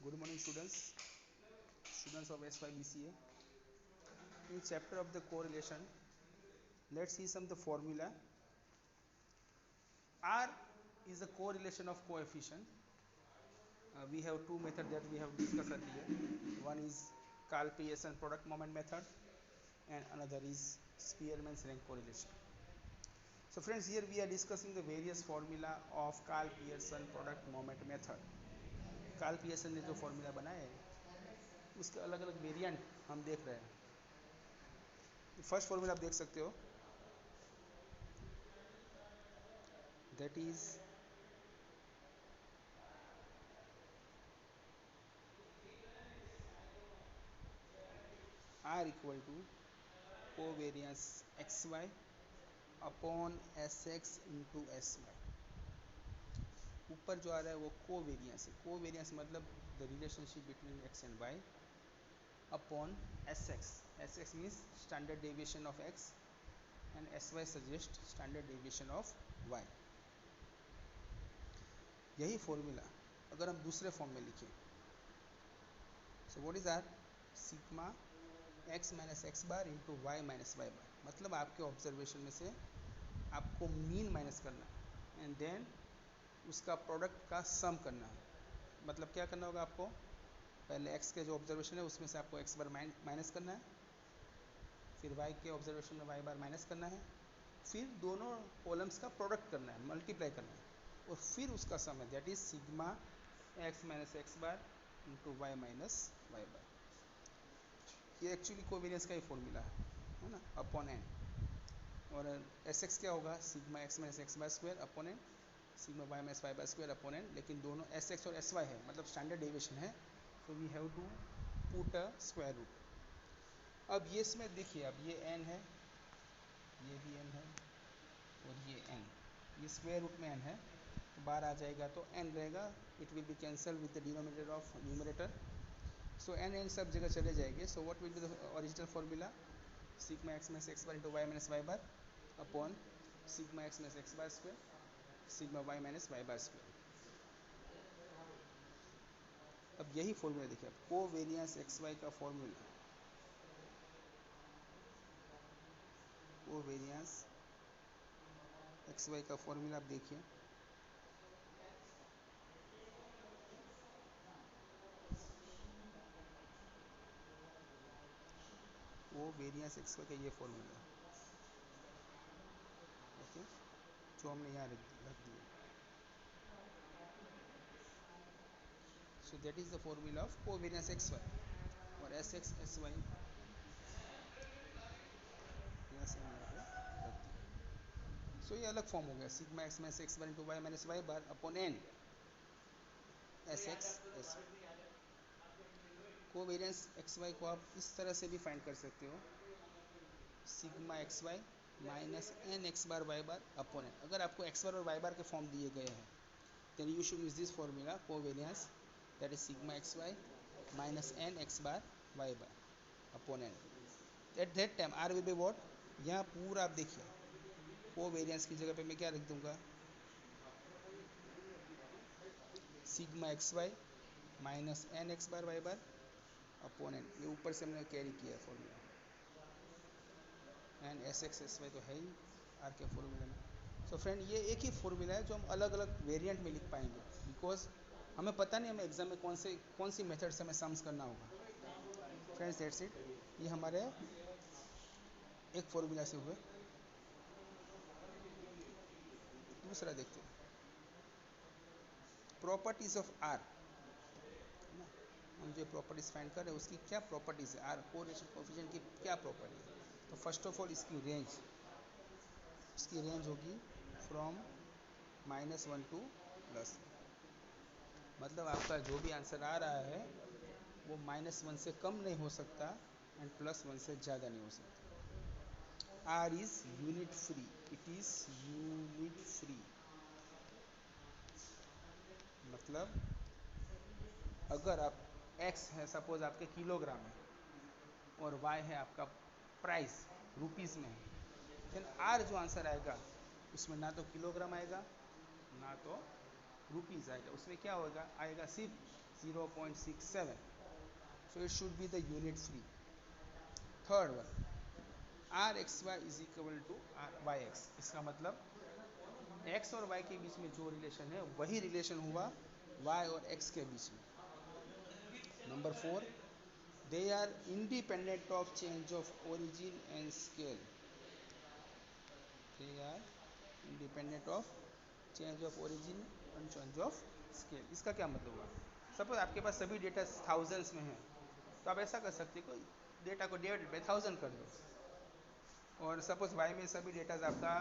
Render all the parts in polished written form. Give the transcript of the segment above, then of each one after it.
Good morning, students of SYBCA. In chapter of the correlation, let's see some of the formula. R is the correlation of coefficient. We have two methods that we have discussed earlier. One is Karl-Pearson product moment method, and another is Spearman's rank correlation. So, friends, here we are discussing the various formula of Karl-Pearson product moment method. Karl-Pearson ने जो formula बनाया है, उसके अलग अलग variant हम देख रहे हैं. फर्स्ट फॉर्मूला आप देख सकते हो, that is R equal to covariance xy upon sx into sy. ऊपर जो आ रहा है वो कोवेरियंस है. कोवेरियंस मतलब the relationship between x and y upon sx. sx means standard deviation of x and sy suggest standard deviation of y. यही formula अगर हम दूसरे फॉर्म में लिखें, so what is r sigma x minus x bar into y minus y bar. मतलब आपके observation में से आपको मीन माइनस करना है एंड देन उसका प्रोडक्ट का सम करना है. मतलब क्या करना होगा आपको, पहले x के जो ऑब्जर्वेशन है उसमें से आपको x बार माइनस करना है, फिर y के ऑब्जर्वेशन में y बार माइनस करना है, फिर दोनों कॉलम्स का प्रोडक्ट करना है, मल्टीप्लाई करना है, और फिर उसका सम है, that is sigma x minus x bar into y minus y bar. ये एक्चुअली कोवेरियंस का ही फॉर्मूला है ना, अपॉन एन. और एस एक्स क्या होगा, sigma x minus x bar square upon n sigma y minus y bar square upon n. लेकिन दोनों एस एक्स और एस वाई है, मतलब स्टैंडर्ड डेविएशन है, तो we have to put a square root. अब ये इसमें देखिए, अब ये एन है, ये भी एन है, और ये एन, ये स्क्वायर रूट में एन है, तो बाहर आ जाएगा तो एन रहेगा. It will be cancel with the denominator of numerator. So n सब जगह चले जाएंगे. So what will be the original formula, sigma x minus x bar into y minus y bar upon sigma x minus x bar square sigma y minus y bar square. अब यही formula देखिए, अब covariance x y का formula, covariance x y का formula आप देखिए, covariance x y का ये फॉर्मूला है, ओके, जो हमने यहाँ रख दिया. So that is the formula of covariance x y. और एस एक्स एस वाई यहाँ से हमने यहाँ पे रख दिया. सो ये अलग फॉर्म हो गया, sigma x minus x bar into y minus y bar upon n s x s. Covariance x y को आप इस तरह से भी फाइंड कर सकते हो, sigma x Y minus N x bar Y bar upon n. अगर आपको एक्स बार और वाई बार के फॉर्म दिए गए हैं, then you should use this formula covariance, that is sigma x Y minus N x bar Y bar upon n. At that time r will be what, यहाँ पूरा आप देखिए, कोवेरियंस की जगह पे मैं क्या रख दूंगा, sigma x Y minus N x bar Y bar upon N. ये ऊपर से हमने कैरी किया है formula, and S x S Y तो है ही आर के फॉर्मूले में. सो फ्रेंड, ये एक ही फॉर्मूला है जो हम अलग अलग वेरिएंट में लिख पाएंगे, बिकॉज हमें पता नहीं हमें एग्जाम में कौन सी मेथड से हमें सम्स करना होगा. Friends, that's it. ये हमारे एक फॉर्मूला से हुए. दूसरा देखते हैं, प्रॉपर्टीज ऑफ आर. हम जो प्रॉपर्टीज फाइंड कर रहे हैं उसकी क्या प्रॉपर्टीज है, आर कोरिलेशन कोएफिशिएंट की क्या प्रॉपर्टी है. तो फर्स्ट ऑफ ऑल इसकी रेंज होगी फ्रॉम -1 टू +. मतलब आपका जो भी आंसर आ रहा है वो -1 से कम नहीं हो सकता एंड +1 से ज़्यादा नहीं हो सकता. R is unit free, it is unit free. मतलब अगर आप x है, सपोज आपके किलोग्राम है, और y है आपका प्राइस रुपीज़ में है, देन आर जो आंसर आएगा उसमें ना तो किलोग्राम आएगा ना तो रुपीज़ आएगा. उसमें क्या होगा, आएगा सिर्फ 0.67. So it should be the unit free. Third one, r x y is equal to r y x. इसका मतलब एक्स और वाई के बीच में जो रिलेशन है वही रिलेशन हुआ वाई और एक्स के बीच में. Number 4, they are independent of change of origin and scale. They are independent of change of origin and change of scale. इसका क्या मतलब हुआ? सपोज आपके पास सभी डेटा थाउजेंड्स में है, तो आप ऐसा कर सकते हो, डेटा को डिवाइडेड बाई 1000 कर दो. और सपोज वाई में सभी डेटा आपका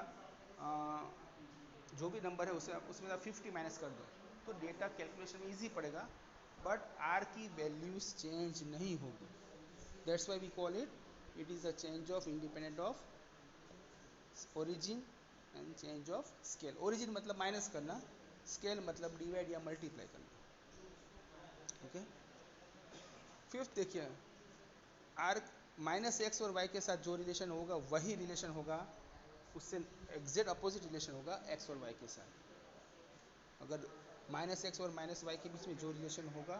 जो भी नंबर है उसे उसमें आप 50 माइनस कर दो, तो डेटा कैलकुलेशन में इजी पड़ेगा, बट आर की वैल्यूज चेंज नहीं होगी. That's why we call it is a change of independent of origin and change of scale. Origin मतलब माइनस करना, स्केल मतलब डिवाइड या मल्टीप्लाई करना. ओके. फिफ्थ देखिए, आर माइनस एक्स और वाई के साथ जो रिलेशन होगा वही रिलेशन होगा, उससे एग्जैक्ट अपोजिट रिलेशन होगा एक्स और वाई के साथ. अगर माइनस एक्स और माइनस वाई के बीच में जो रिलेशन होगा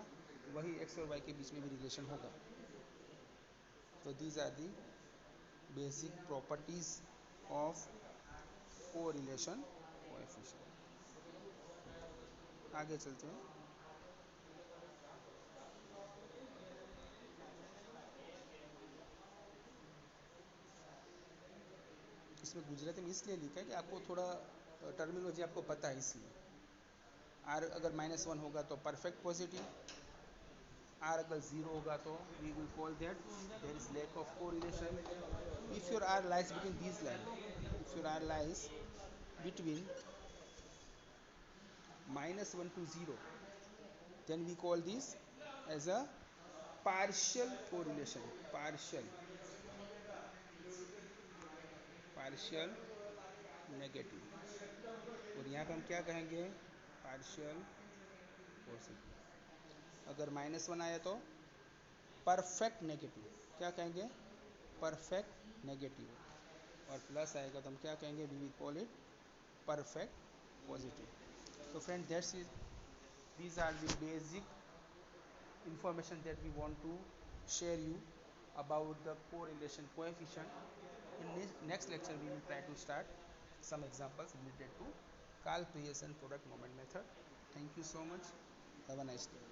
वही एक्स और वाई के बीच में भी रिलेशन होगा. तो these are the basic properties of correlation coefficient. आगे चलते हैं. इसमें गुजराती में इसलिए लिखा है कि आपको थोड़ा टर्मिनोलॉजी आपको पता है इसलिए. आर अगर -1 होगा तो परफेक्ट पॉजिटिव. आर अगर 0 होगा तो we will call that there is lack of correlation. If your r lies between these line, if your r lies between -1 to 0, then we call this as a partial correlation. Partial negative. और यहाँ पे हम क्या कहेंगे? Partial positive. अगर -1 आया तो perfect negative. क्या कहेंगे? Perfect negative. और प्लस आएगा तो हम क्या कहेंगे? We will call it perfect positive. तो friend, that's is these are the basic information that we want to share you about the correlation coefficient. In this next lecture we will try to start some examples related to Karl Pearson product moment method. Thank you so much. Have a nice day.